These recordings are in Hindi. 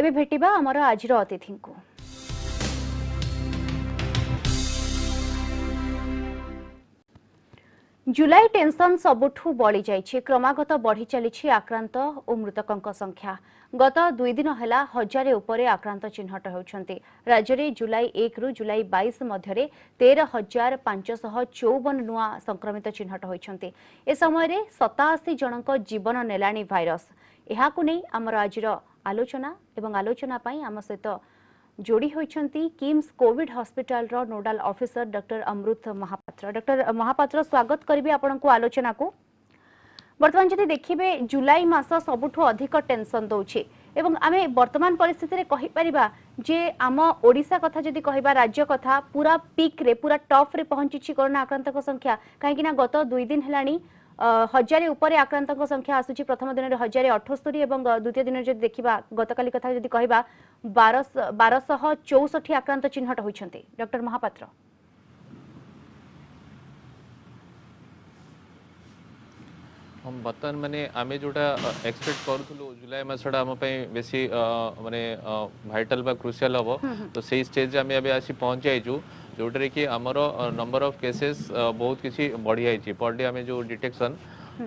एबे भेटिबा हमर आजिर अतिथि को। जुलाई टेंशन सबुठू बढ़ी जाइछि। क्रमागत बढ़ी चली आक्रांत और मृतकों संख्या। गत 2 दिन है 1000 उपरे आक्रांत चिन्हट होती। राज्य में जुलाई 1 रु जुलाई 22 मध्य 13,554 नुआ संक्रमित चिन्हट होती। ए समय 87 जनक जीवन नेलाणी भाइरस। यह आमर आजिर आलोचना एवं आलोचना आम सहित जोड़ी होती किम्स कोविड हॉस्पिटल रो नोडाल ऑफिसर डॉक्टर अमृत महापात्र। डॉक्टर महापात्र स्वागत करी आपण को आलोचना को। वर्तमान जदि देखिबे जुलाई मास सबुठु अधिक टेंशन दउछि एवं आमे वर्तमान परिस्थिति रे कहि परिबा जे आम ओडिसा कथा जदि कहिबा राज्य कथा पूरा पीक रे पूरा टॉप रे पहुंची कोरोना आक्रांतक संख्या कहीं गत 2 दिन हेलानी 1000 उपरे आक्रांतक संख्या आसुची। प्रथम दिन में 1078 एवं द्वितीय दिन जदि देखिबा गतकाली कथा जदि कहिबा 1264 आक्रांत चिन्हट होइछन्ते। डॉक्टर महापात्र हम बर्तमान माने आमे जोटा एक्सपेक्ट करूथुलु जुलाई मासडा हम पई बेसी माने वाइटल बा क्रुशियल हबो तो सेही स्टेज आमे अबे आसी पहुंच जाइजु जोटरे कि हमर नंबर ऑफ केसेस बहुत किसी बढ़ी आइछि पर डे आमे जो डिटेक्शन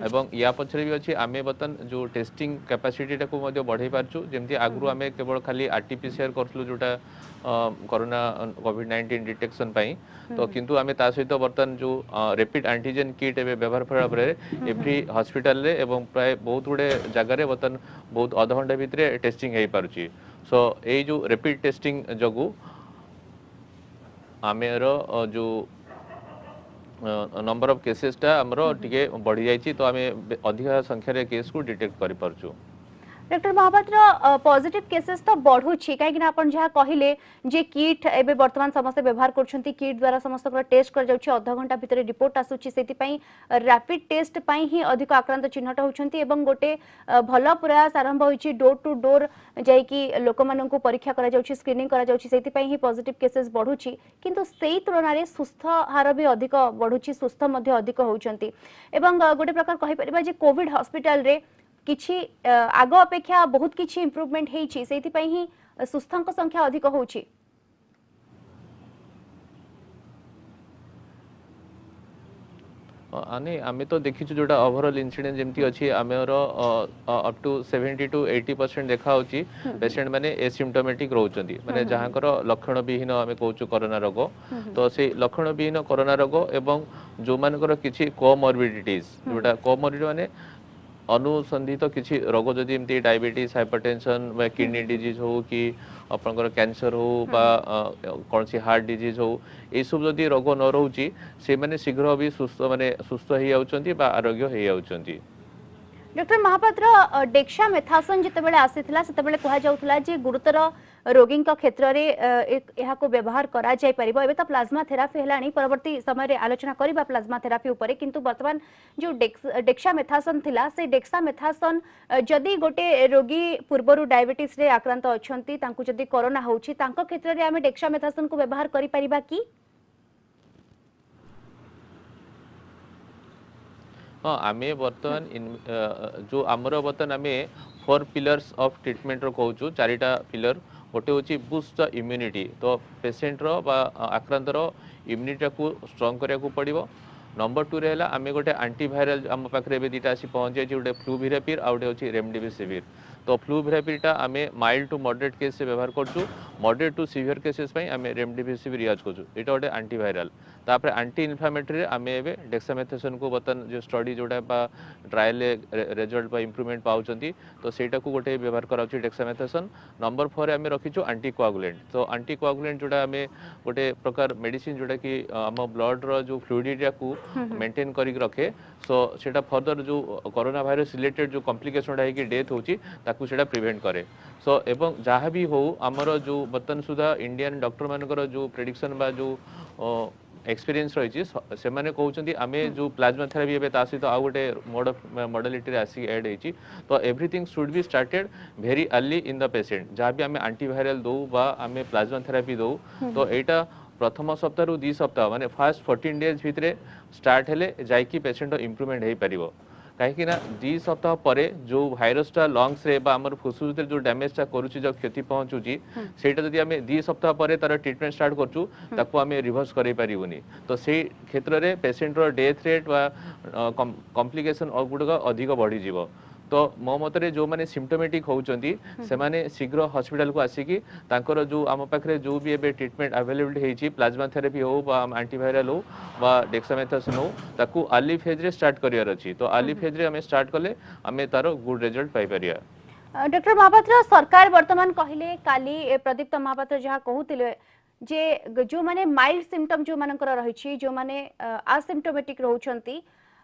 एवं या पछरे भी अछि आमे बतन जो टेस्टिंग कैपेसिटी टाको मध्ये बढ़ाई पारछु जेमति आगु आमे केवल खाली आरटीपीसीआर करथलु जोटा कोरोना कोविड 19 डिटेक्शन पाई तो किंतु आमे ता सहित बर्तन जो रैपिड एंटीजन किट एबे व्यवहार फरा परे एवरी हॉस्पिटल रे एवं प्राय बहुत गुडे जगह रे बर्तन बहुत आधा घंटा भितरे टेस्टिंग हेई पारुची। सो ए जो रैपिड टेस्टिंग जगु आमेर जो नंबर ऑफ केसेस टा हमरो टिके बढ़ी जाइछि तो आमे अधिक संख्या रे केस को डिटेक्ट करि परछु। डॉक्टर महापात्र पॉजिटिव केसेस तो बढ़ुछि कहीं आपण जहाँ कहले जे किट एबे वर्तमान समस्त व्यवहार करछंती किट द्वारा समस्त टेस्ट कर जाउछि आधा घंटा भितर रिपोर्ट आसुछि सेति पई रैपिड टेस्ट पई ही अधिक आक्रांत चिन्हट होउछंती एवं गोटे भल प्रयास आरंभ होइछि डोर टू डोर जाई कि लोक मानन को परीक्षा करा जाउछि स्क्रीनिंग करा जाउछि सेति पई ही पॉजिटिव केसेस बढ़ुछि किंतु सेही तुलना रे सुस्थ हार भी अधिक बढ़ुछि सुस्थ मध्ये अधिक होउछंती एवं गोटे प्रकार कहि परिबा जे कोविड हॉस्पिटल रे किछि आग अपेक्षा बहुत किछि इम्प्रूवमेंट हेछि सेति पई ही सुस्थांक संख्या अधिक होछि। आने आमे तो देखिछु जोटा ओवरऑल इंसिडेंट जेमति अछि आमेर अप टू 70 टू 80% देखा होछि पेशेंट माने एसिम्प्टोमेटिक रहउचंती माने जहांकर लक्षण विहीन आमे कहउछु कोरोना रोग तो से लक्षण विहीन कोरोना रोग एवं जो मानकर किछि कोमॉर्बिडिटीज जोटा कोमॉर्बिडिटी माने अनुसंधित किसी रोग जदि एमती डायबिटीज हाइपरटेंशन बा किडनी डिजीज हो कि आपनकर कैंसर हो बा कौन सी हार्ट डिजीज हो ये सब जदि रोग न रोची से माने शीघ्र भी सुस्थ माने सुस्थ हो जाउचंती बा आरोग्य हो जाउचंती। डॉक्टर महापात्र डेक्सामेथासोन जितेबेले आसीथिला सेतेबेले कहा जाउथला जे गुरुतर रोगी क्षेत्र में यह व्यवहार करा जाय परिबो। एबे तो प्लाज्मा थेरापी हेलानी परवर्ती समय रे आलोचना करिबा प्लाज्मा थेरापी उपरे किंतु वर्तमान जो डेक्सामेथासोन थिला से डेक्सामेथासोन जदि गोटे रोगी पूर्वरु डायबिटीज रे आक्रांत अछंती तांकु जदि कोरोना होउची तांको क्षेत्र रे आमे डेक्सामेथासोन को व्यवहार करि परिबा कि? हाँ आमे बर्तमान जो आमर बर्तमान आमे 4 पिलर्स ऑफ ट्रीटमेंट रो कहउछु चारिटा पिलर गोटे होची बूस्ट द इम्यूनिटी तो पेशेंट रो बा आक्रांत रो इम्यूनिटी को स्ट्रांग करिया को पड़िबो। नंबर 2 रे हला आमे गोटे एंटीवायरल आम पाखरे एबे दीटा आसी पहुंच जाय गोटे फ्लूविरापिर आ गोटे होची रेमडेसिविर तो फ्लूविरापिर टा आमे माइल्ड टू मॉडरेट केस से व्यवहार करछु मॉडरेट टू सीवियर केसेस पई आमे रेमडेसिविर यूज करछु एटा गोटे एंटीवायरल तापर एंटी इन्फ्लेमेटरी आमे एबे डेक्सामेथासोन को बतन जो स्टडी जोटा बा ट्रायल रिजल्ट बा इंप्रूवमेंट पाउचंती तो सेटा को गोटे व्यवहार कराउची डेक्सामेथासोन। नंबर 4 आमे रखिछु एंटीकोआगुलेंट तो एंटीकोआगुलेंट जोटा आमे गोटे प्रकार मेडिसिन जोटा कि आम ब्लड रो जो फ्लूइडिटी को मेंटेन करी रखे सो सेटा फर्दर जो कोरोना वायरस रिलेटेड जो कॉम्प्लिकेशन है कि डेथ होची ताकू सेटा प्रिवेंट करे। सो एवं जहाँ भी हो आमर जो बर्तन सुधा इंडियन डॉक्टर मानकर जो प्रेडिक्शन बा जो एक्सपीरियंस रही से माने कहउचंती आमे जो प्लाज्मा थेरापी एबे ता सहित आ गोटे मोड ऑफ मॉडलिटी रे आसी ऐड हेची तो everything should be started very early in the patient जहाँ भी आमे एंटीवायरल दो बा आमे प्लाज्मा थेरापी दो तो एटा प्रथम सप्ताह रु 2 सप्ताह माने फर्स्ट 14 डेज भितरे स्टार्ट हेले जाइकी पेशेंट इंप्रूवमेंट हे परिबो। कहीं ना 2 सप्ताह पर जो भाइरसटा लंग्स रे बा हमर फुसफुस रे जो डैमेजटा करूची जो क्षति पहुंचुची सेटा जदि आमे 2 सप्ताह पर तार ट्रीटमेंट स्टार्ट करछु ताको आमे रिवर्स करै परिबोनी तो से क्षेत्र रे पेशेंट रो डेथ रेट बा कॉम्प्लिकेशन और गुडका अधिक बढ़ी जीवो तो मो मतरे जो माने सिम्टोमेटिक होउचंती से माने शीघ्र हॉस्पिटल को आसिकी तांकर जो आम पाखरे जो भी एबे ट्रीटमेंट अवेलेबल हेची प्लाज्मा थेरेपी हो बा एंटीवायरल हो बा डेक्सामेथासोन हो ताकू अर्ली फेज रे स्टार्ट करियर अछि तो अर्ली फेज रे हमें स्टार्ट कले हमें तारो गुड रिजल्ट पाई परिया। डॉक्टर महापात्र सरकार वर्तमान कहले काली प्रदीप्त महापात्र जहाँ कहूतिले जे जो माने माइल्ड सिम्पटम जो मानकर रहिछि जो माने असिम्प्टोमेटिक रहउछंती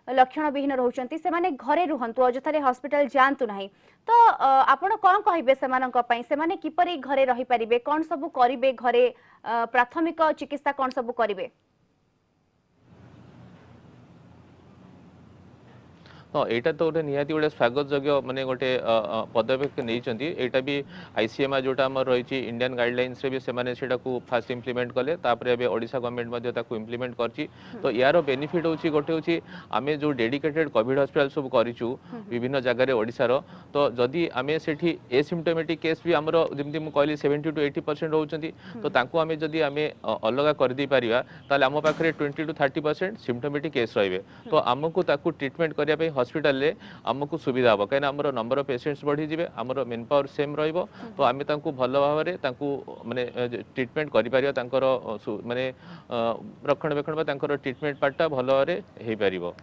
लक्षण विहीन रहउछंती से माने घरे रुहंतु अजथारे हॉस्पिटल जानतु नाही तो आपण कोन कहिबे सेमानक पई से माने किपरि घरे रहि परिबे कोन सब करिवे घरे प्राथमिक चिकित्सा कोन सब करिवे। हाँ यहाँ तो गोटे निहाती गोटे स्वागत योग्य माने गोटे पदक्षेप नहीं यहाँ भी आईसीएमआर जोटा आम रही इंडियन गाइडलाइंस रे भी सेमाने सेटा को फास्ट इम्प्लीमेंट कले तापर एबे ओडिशा गवर्नमेंट इम्प्लीमेंट करची तो यार बेनिफिट होची गोटे होची आमे जो डेडिकेटेड कोविड हॉस्पिटल सब करिचु विभिन्न जगह रे ओडिशा रो तो जदि आमे सेठी एसिम्प्टोमेटिक केस भी हमरो जेमति मु कहली 70 to 80% रहउचंती तो तांको आमे जदि आमे अलगा कर दी परिया ताले आम पाखरे 20 to 30% सिम्प्टोमेटिक केस रहिबे तो आमको ताकू ट्रीटमेंट करिया पे हॉस्पिटल ले आमको सुविधा हम कहीं आमर नंबर ऑफ पेशेंट्स बढ़ी जाए आमर मेन पावर सेम रहिबो तो आमे तांको भल भाव रे तांको माने ट्रीटमेंट करि परिया तांकर माने रक्षणाबेक्षण बा तांकर ट्रीटमेंट पार्टटा भल रे हेई परिबो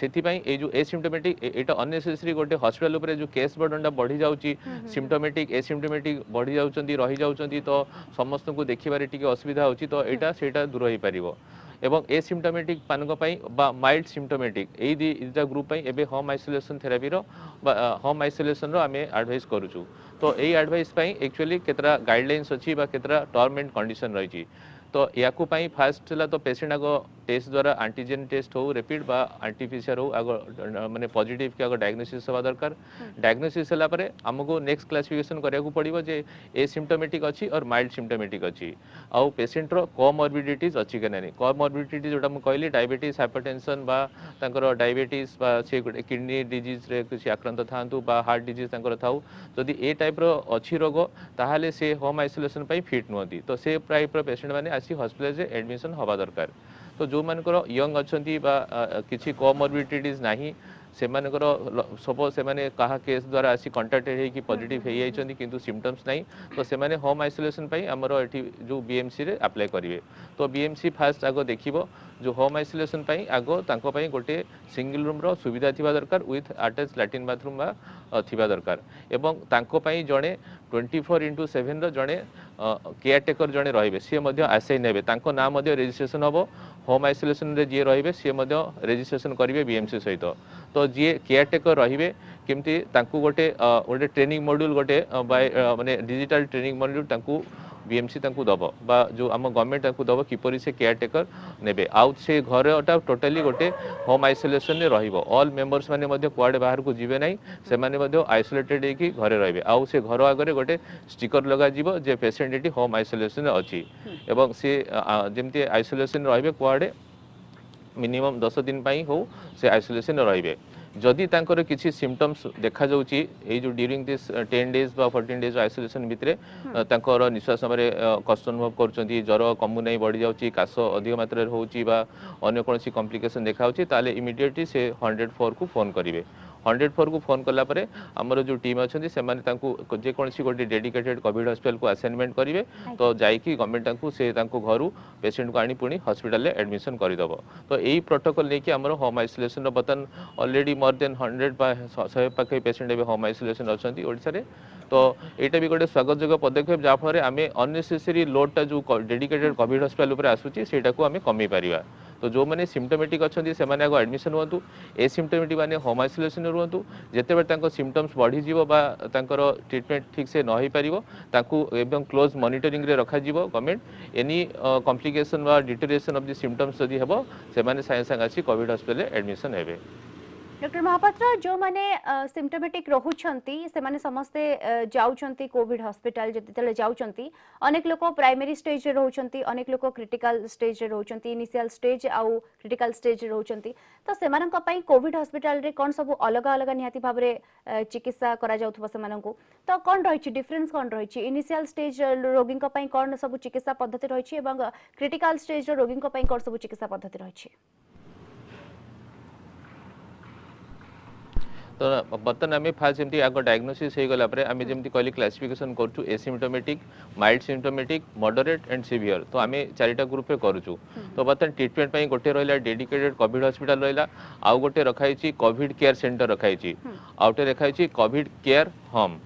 सेथिपाई ए जो एसिम्प्टोमेटिक एटा अननेसेसरी गोटे हॉस्पिटल ऊपर जो केस बर्डनटा बढ़ी जाउची सिम्प्टोमेटिक एसिम्प्टोमेटिक बढ़ी जाउचंती रही जाउचंती तो समस्त को देखिबारे टिके असुविधा होची तो एटा सेटा दूर होई परिबो एवं एसिम्प्टोमेटिक पानक पई बा माइल्ड सिम्प्टोमेटिक एई दिटा ग्रुप पई एबे होम आइसोलेशन थेरेपी रो होम आइसोलेशन रो आमे एडवाइस करूछु तो एई एडवाइस पई एक्चुअली केतरा गाइडलाइंस अछि बा केतरा टर्म एंड कंडीशन रहिछि तो याकू पई फास्ट ला तो पेशेंट आगो टेस्ट द्वारा एंटीजन टेस्ट हो रैपिड बा आरटीपीसीआर हो आगो माने पॉजिटिव के आगो डायग्नोसिस होबा दरकार डायग्नोसिस हला परे हमको नेक्स्ट क्लासिफिकेशन करिया को पड़िबो जे एसिम्प्टोमेटिक अछि और माइल्ड सिम्प्टोमेटिक अछि आ पेशेंट रो कोमॉर्बिडिटीज अछि के नाही कोमॉर्बिडिटी जोटा हम कहली डायबिटीज हाइपरटेंशन बा तांकर डायबिटीज बा से किडनी डिजीज रे किछि आक्रांत थांतु बा हार्ट डिजीज तांकर थाउ जदि ए टाइप रो अछि रोग ताहाले से होम आइसोलेशन पई फिट नोती तो से टाइप रो पेशेंट माने आसी हॉस्पिटल से एडमिशन होबा दरकार तो जो मानकर यंग अच्छी किसी कोमॉर्बिडिटीज नहीं से सपोज से माने कहा केस द्वारा आसी कंटाक्टेड है कि पॉजिटिव है जाइछंती किंतु सिम्पटम्स नहीं तो से माने होम आइसोलेशन पई हमर एठी जो बीएमसी रे अप्लाई करिवे तो बीएमसी फास्ट आगो देखिबो जो होम आइसोलेशन पई आगो तांको पई गोटे सिंगल रूम रो सुविधा थिबा दरकार विथ अटैच लैट्रिन बाथरूम बा थिबा दरकार एवं तांको पई जणे 24/7 रो जणे केयर टेकर जणे रहिबे सी मध्य आसाई नेबे तांको नाम मध्य रजिस्ट्रेशन हबो होम आइसोलेशन रे जे रहिबे सी मध्य रजिस्ट्रेशन करिवे बीएमसी सहित तो जे केयर टेकर रहिबे केमती तांको गोटे गोटे ट्रेनिंग मॉड्यूल गोटे माने डिजिटल ट्रेनिंग मॉड्यूल तांको बीएमसी तांको दबो बा जो आम गवर्नमेंट तांको दबो किपरि से केयर टेकर नेबे आउ से घरटा टोटली गोटे होम आइसोलेशन रे रहिबो ऑल मेंबर्स माने मध्य कुआडे बाहर को जिवे नाही से माने मध्य आइसोलेटेड हे कि घरे रहिबे आउ से घर आगरे गोटे स्टिकर लगा जिवो जे पेशेंट एटी होम आइसोलेशन रे अछि एवं से जेमती आइसोलेशन रहिबे कुआडे मिनिमम 10 दिन पई हो से आइसोलेशन रहिबे जदि तांकर किसी सिम्पटम्स देखा जाउची ए जो ड्यूरिंग दिस 10 डेज बा 14 डेज आइसोलेशन भितरे तांकर निश्वास रे कष्ट अनुभव करचंती ज्वर कमु नै बढ़ी जाउची काश अधिक मात्रा रे होउची बा अन्य कोनसी कॉम्प्लिकेशन देखा होची ताले इमीडिएटली से 104 को फोन करिवे 104 को फोन कला परे हमर जो टीम अछंती से माने तांको जे कोनसी गोटे डेडिकेटेड कोविड हॉस्पिटल को असाइनमेंट करिवे तो जाई कि गवर्नमेंट तांको से तांको घरु पेशेंट को आनी पुणी हॉस्पिटल ले एडमिशन करि दबो तो एई प्रोटोकॉल नै कि हमर होम आइसोलेशन रो बतन ऑलरेडी मोर देन 100 बा 100 पाखे पेशेंट एबे होम आइसोलेशन अछंती ओडिसा रे तो एटा भी गोटे स्वागत योग्य पदक्षेप जा फरे आमे अननेसेसरी लोडटा जो डेडिकेटेड कोविड हॉस्पिटल ऊपर आसुची सेटा को आमे कमी परिबा तो जो माने सिम्प्टोमेटिक अछंती से माने आगो एडमिशन हुंतु एसिम्प्टोमेटिक माने होम आइसोलेशन रुहंतु जेतेबे तांको सिम्पटम्स बढ़ी जीवो बा तांकर ट्रीटमेंट ठीक से न होई परिबो तांको एकदम क्लोज मॉनिटरिंग रे रखा जीवो गवर्नमेंट एनी कॉम्प्लिकेशन बा डिटेरिएशन ऑफ द सिम्पटम्स जदी हेबो से माने साइंस संग आसी कोविड हॉस्पिटल रे एडमिशन हेबे। डॉक्टर महापात्र जो माने सिम्टोमेटिक रहुछंती से माने समस्ते जाउछंती कोविड हॉस्पिटल जतेले जाउछंती अनेक लोक प्राइमरी स्टेज रे रहुछंती अनेक लोक क्रिटिकल स्टेज रे रहुछंती इनिशियल स्टेज आउ क्रिटिकल स्टेज रे रहुछंती तो सेमानक पई कोविड हॉस्पिटल रे कोन सब अलग अलग निहाती भाबरे चिकित्सा करा जाउथबो सेमानकु तो कोन रहिछि डिफरेंस कोन रहिछि इनिशियल स्टेज रोगी पई कोन सब चिकित्सा पद्धति रहिछि एवं क्रिटिकल स्टेज रोगी पई कोन सब चिकित्सा पद्धति रहिछि तो बर्तन आम फास्ट जमी आग डायग्नोसिस हो गला आम जमी कहली क्लासिफिकेशन करूँ asymptomatic mild symptomatic moderate and severe तो आम चारिटा ग्रुप में करूँ तो बर्तन ट्रिटमेंट पर गोटे रहा डेडिकेटेड कोविड हॉस्पिटल रहा आउ गोटे रखाई कोविड केयर सेंटर रखाई आउ गोटे रखाई कोविड केयर होम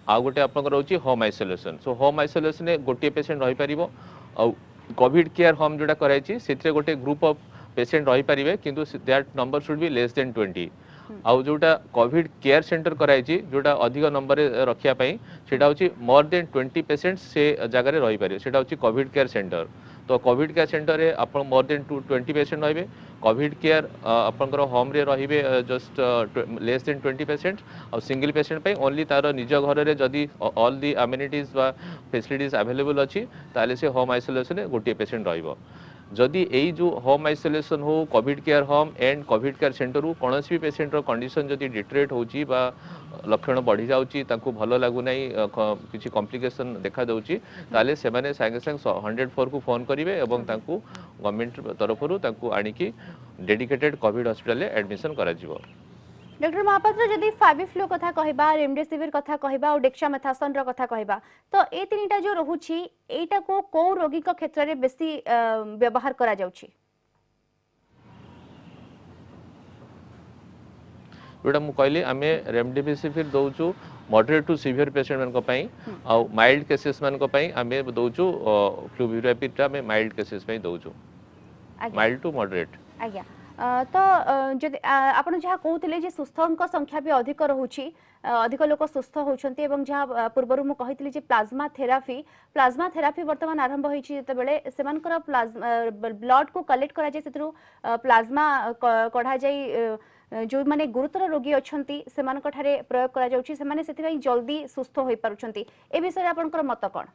आउ गोटे आप home isolation so home isolation गोटे पेसेंट रही पार आ कोविड केयर होम जोटा कराई से गोटे ग्रुप ऑफ पेसेंट रही पारे किंतु that number should be less than 20 आउ जोटा कोविड केयर सेंटर कराई जोटा अधिक नंबर रखापी से हूँ मोर देन 20 पेसेंट से जगह रही पारे से हूँ कोविड केयर सेंटर तो कोविड केयर सेंटर रे आप मोर देन 20 पेसेंट रही कोविड केयर आपंकर होम रे रही जस्ट लेस देन 20 पेसेंट और सिंगल पेसेंट पे ओनली तार निज घर में जदि all the amenities facilities available अच्छी ताले से होम आइसोलेशन गोटे पेसेंट रहिबो जदि यही जो होम आइसोलेशन हो Covid care home and Covid care centre कौन भी पेसेंटर कंडीशन जदि डिटेरेट होची बा लक्षण बढ़ी जाउची तांको भलो लागु नाही किछि कॉम्प्लिकेशन देखा दउची ताले से माने संगे संग 104 को फोन करिवे एवं तांको गवर्नमेंट तरफरु तांको आनिकी डेडिकेटेड कोविड हॉस्पिटल ले एडमिशन करा जिवो डॉक्टर महापात्र जदि फाविफ्लू कथा कहबा रेमडेसिविर कथा कहबा और डेक्सामेथासोन रो कथा कहबा तो ए तीनटा जो रहुछि एटा को रोगी को क्षेत्र रे बेसी व्यवहार करा जाउछि जोटा मु कहली आमे रेमडेसिविर दउछु मॉडरेट टू सीवियर पेशेंट मन को पई आ माइल्ड केसेस मन को पई आमे दउछु फ्लूविरापिड ता आमे माइल्ड केसेस पई दउछु माइल्ड टू मॉडरेट आज्ञा तो जदि आपण जहाँ कहते जे सुस्थक संख्या भी अधिक रहुछि अधिक लोक सुस्थ होउछन्ती एवं जहाँ पूर्वरु मु कहितली जे प्लाज्मा थेरापी वर्तमान आरंभ होईछि जते बेले सेमानकर ब्लड को कलेक्ट करा जाय सेतरु प्लाज्मा कढा जाय जो माने गुरुतर रोगी अछंती सेमानक ठारे प्रयोग करा जाउछि सेमाने सेति जल्दी सुस्थ होई पारुछन्ती ए विषय आपनकर मत कोन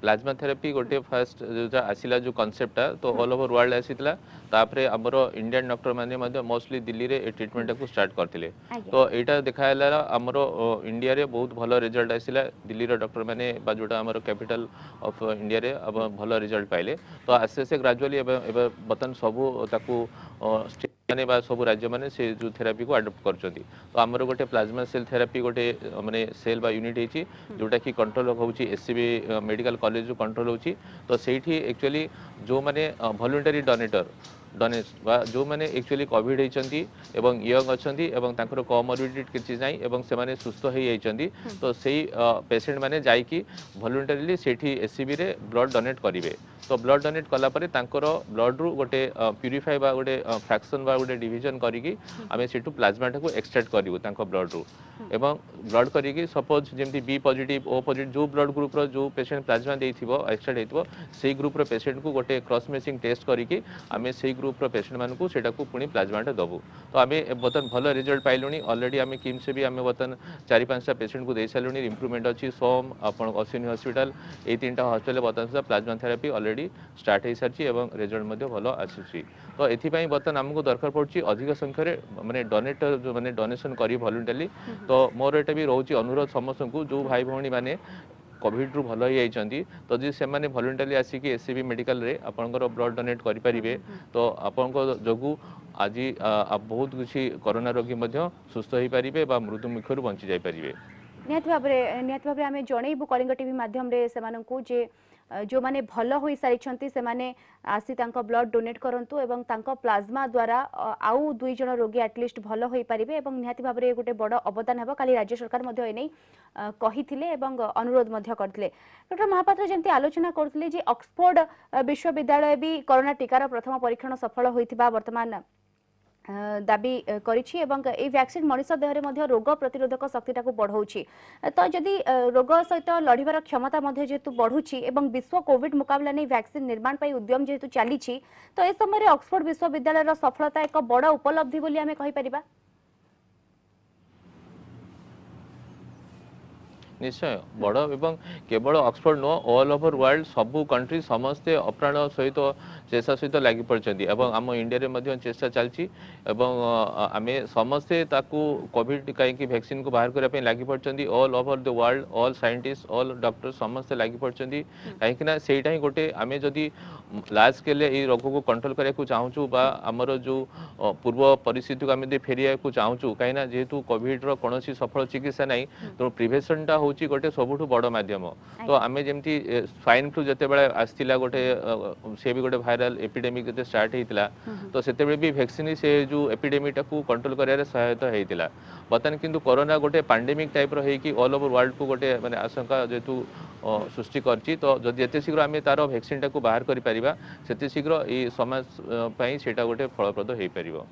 प्लाज्मा थेरापी गोटे फास्ट जो आसिला जो कॉन्सेप्ट तो ऑल ओवर वर्ल्ड आसीला तापरे हमरो इंडियन डॉक्टर माने मध्ये मोस्टली दिल्ली रे ट्रीटमेंट को स्टार्ट करथिले तो एटा देखायला हमरो इंडिया रे बहुत भलो रिजल्ट आसिला दिल्ली रे डॉक्टर माने बा जोटा हमरो कैपिटल ऑफ इंडिया रे अब भलो रिजल्ट पाइले तो आसे से ग्रेजुअली एबे बतन सबु ताकू माने बा सब राज्य माने से जो थेरापी को अडॉप्ट करचंती तो हमर गोटे प्लाज्मा सेल थेरापी गोटे माने सेल बा यूनिट हेची जोटा कि कंट्रोल होउची एससीबी मेडिकल कॉलेज जो कंट्रोल होउची तो सेठी एक्चुअली जो माने वॉलंटरी डोनेटर डोनेट बा जो माने एक्चुअली कोविड हेचंती एवं यंग अछंती एवं तांकर कोमोर्बिडिटी किछि नाही एवं से माने सुस्थ हेई हेचंती तो सेही पेशेंट माने जाई कि वॉलंटरीली सेठी एससीबी रे ब्लड डोनेट करिवे तो ब्लड डोनेट कला परे तांकर ब्लड रु गोटे प्यूरिफाई बा गोटे फ्रैक्शन बा गोटे डिवीजन करिकि आमे सेठु प्लाज्मा टाको एक्सट्रैक्ट करिवो तांकर ब्लड रु एवं ब्लड करिकि सपोज जेमति बी पॉजिटिव ओ पॉजिटिव जो ब्लड ग्रुप रो जो पेशेंट प्लाज्मा देइथिबो एक्सट्रैक्ट हेतिबो सेही ग्रुप रो पेशेंट को गोटे क्रॉस मैचिंग टेस्ट करिकि आमे सेही ग्रुप रो पेशेंट मान को सेटा को पुणी प्लाज्माटा दबु तो आमे बतन भलो रिजल्ट पाइलुनी ऑलरेडी आमे किम्स भी आमे बतन 4-5टा पेशेंट को दे सालुनी इंप्रूवमेंट अछि सोम आपण अश्विनी हॉस्पिटल ए तीनटा हॉस्पिटल बतन प्लाज्मा थेरापी ऑलरेडी स्टार्ट हो सारी एवं रिजल्ट मध्य भलो आसी तो एथिपाई बर्तन आमको दरकार पड़छि अधिक संख्या माने डोनेट जो माने डोनेशन करी वॉलंटरी तो मोर एटा भी रहउछि अनुरोध समस्त को जो भाई भौणी माने कोविड रु भलो ही आइचंती तो जे से माने वॉलंटरी आसी कि एससीबी मेडिकल रे आपनकर ब्लड डोनेट करि परिबे तो आपनको जोगु आज बहुत किसी कोरोना रोगी मध्य सुस्थ हो पारिबे बा मृत्यु मुखरु बंची जाय परिबे निहत भाबरे आमे जणैबु कलिंग टीवी माध्यम रे सेमानंकु जे जो माने भलो होई सारिछंती से माने आसी तांको ब्लड डोनेट करंतु एवं तांको प्लाज्मा द्वारा आउ दुई जण रोगी एटलिस्ट भलो होई परिबे एवं निहाती भाबरे गोटे बड़ अवदान हेबो काली राज्य सरकार मध्ये एनै कहिथिले एवं अनुरोध मध्ये करथिले डॉक्टर महापात्र जेंति आलोचना करथिले जे ऑक्सफोर्ड विश्वविद्यालय भी कोरोना टीकार प्रथम परीक्षण सफल होइथिबा वर्तमान दाबी करिछि एवं ए वैक्सीन मनुष्य देहरे मध्य रोग प्रतिरोधक शक्तिटा को बढ़ाउछि। तो जदि रोग सहित लड़िबार क्षमता मध्य जेतु बढ़ुछि एवं विश्व कोविड मुकाबला नै वैक्सीन निर्माण पई उद्यम जेतु चालिछि तो ए समय ऑक्सफोर्ड विश्वविद्यालय रो सफलता एक बड़ उपलब्धि बोली आमे कहि परिबा। निश्चय बड़ एवं केवल Oxford know all over world सबू कंट्री समस्ते अप्राण सहित चेष्टा सहित लगी पड़ती आम इंडिया रे मध्य चेष्टा चलती आम समस्ते ताकू कोविड कहीं वैक्सीन को बाहर करने लगी पड़ती all over the world all scientist all doctor समस्ते लगी पड़ती कहीं सेटा ही गोटे आम जदि लार्ज स्केल ये रोग को कंट्रोल करने को चाहूँ बा आमर जो पूर्व परिस्थिति को आम फेरिया को चाहूँ कहीं जेहेतु कोविड रो कौन सफल चिकित्सा नहीं तो प्रिभेशन टा होची गोटे सबुठु बड़ माध्यम तो आम जमी स्वाइन फ्लू जिते बड़े आसला गोटे से भी गोटे भाइराल एपिडेमिक जो स्टार्ट होता तो से भी वैक्सीन से जो एपिडेमिक को कंट्रोल कर सहायता होता बर्तमान किंतु कोरोना गोटे पैंडेमिक टाइप रही ऑल ओवर वर्ल्ड को गोटे माने आशंका जेतु सृष्टि करछि तो जदि एते शीघ्र आम तार वैक्सीन टा को बाहर करि परिबा सेते शीघ्र ये समाज पई सेटा गोटे फलप्रद होई परिबो।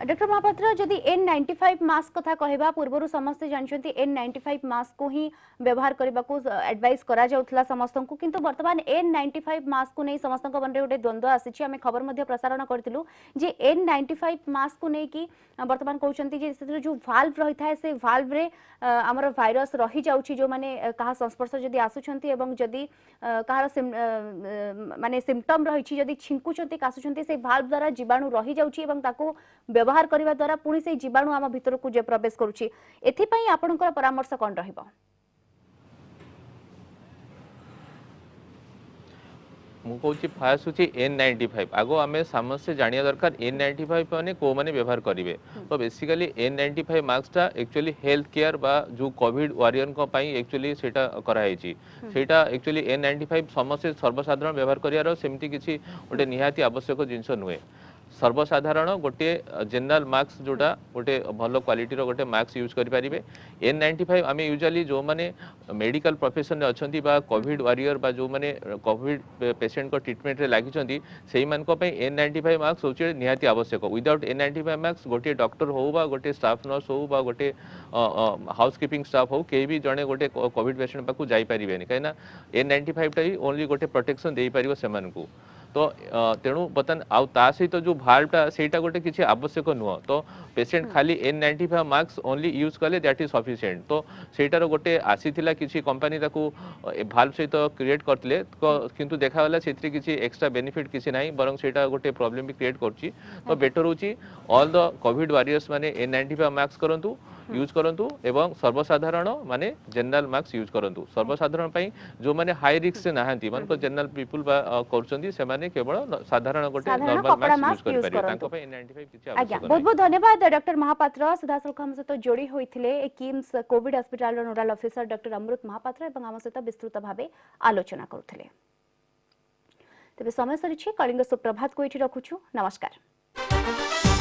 डॉक्टर महापात्र जदि N95 मास्क कथा कहबा पूर्वरु समस्त जानछंती N95 मास्क को ही व्यवहार करबा को एडवाइस करा जाउथला समस्त को किंतु वर्तमान N95 मास्क को नै समस्त को बनरे गोटे द्वंद्व आसीछि आमे खबर मध्ये प्रसारण करथिलु जे N95 मास्क को नै कि वर्तमान कहउछंती जे से जो वाल्व रही थाए से वाल्व रे हमर वायरस रही जाउछि जो माने कहा संस्पर्श जदि आसुछंती एवं जदि कहार माने सिम्पटम रही छि जदि छिंकुछंती कासुछंती से वाल्व द्वारा जीवाणु रही जाउछि एवं ताको व्यवहार करबा द्वारा पुणी से जीवाणु आम भीतर को जे प्रवेश करूछि एथिपई आपनकर परामर्श कोन रहिबो। मु कहूँ फास्ट हूँ N95 आगो आम समस्ते जानिया दरकार N95 मैंने को मैंने व्यवहार करेंगे तो बेसिकली N95 मास्कटा एक्चुअली हेल्थ केयर बा जो कोविड वारियर एक्चुअली सेटा कराई सेटा एक्चुअली N95 समस्ते सर्वसाधारण व्यवहार करार सेमती किसी गोटे निहाती आवश्यक जिनस नुहे सर्वसाधारण गोटे जनरल मास्क जोटा गोटे भल क्वालिटी गोटे मास्क यूज करें N95 आम यूजुअली जो मैंने मेडिकल प्रोफेशन में अच्छा बा कोविड वारियर बा जो मैंने कोविड पेशेंट को ट्रीटमेंट रे लगी से N95 मास्क हूँ निहाती आवश्यक विदाउट N95 मास्क गोटे डॉक्टर हो बा गोटे स्टाफ नर्स हो बा गोटे हाउसकीपिंग स्टाफ हो कहीं भी जड़े गोटे कोविड पेशेंट पाक जापारे कहीं N95 टा ही ओनली गोटे प्रोटेक्शन दे पार से तो तेणु बर्तमान आउ ता सहित जो भाल्वटा सेटा गोटे किसी आवश्यक नुह तो पेशेंट खाली N95 मास्क ओनली यूज कले दैट इज सफिशिएंट तो सेटार गोटे आसीथिला किसी कंपनी ताकू भाल्व सहित क्रिएट करथिले किंतु देखागला से किसी एक्स्ट्रा बेनिफिट किसी ना बरं सेटा गोटे प्रॉब्लम भी क्रिएट करछि तो बेटर होची ऑल द कोविड वारियर्स माने N95 मास्क करंतु यूज करंतु एवं सर्वसाधारण माने जनरल मास्क यूज करंतु सर्वसाधारण पई जो माने हाई रिस्क से नाहंती मन को जनरल पीपल करछंती से माने केवल साधारण गोटे नॉर्मल मास्क यूज करि तांको पई N95 किछि आवश्यक आज्ञा बहुत बहुत धन्यवाद डॉक्टर महापात्र सीधासलख हम सहित जोड़ी होइथिले किम्स कोविड हॉस्पिटल रो नोडाल ऑफिसर डॉक्टर अमृत महापात्र एवं हम सहित विस्तृत भाबे आलोचना करुथिले। तबे समय सरिछि कलिंग सुप्रभात को इठी रखुछु नमस्कार।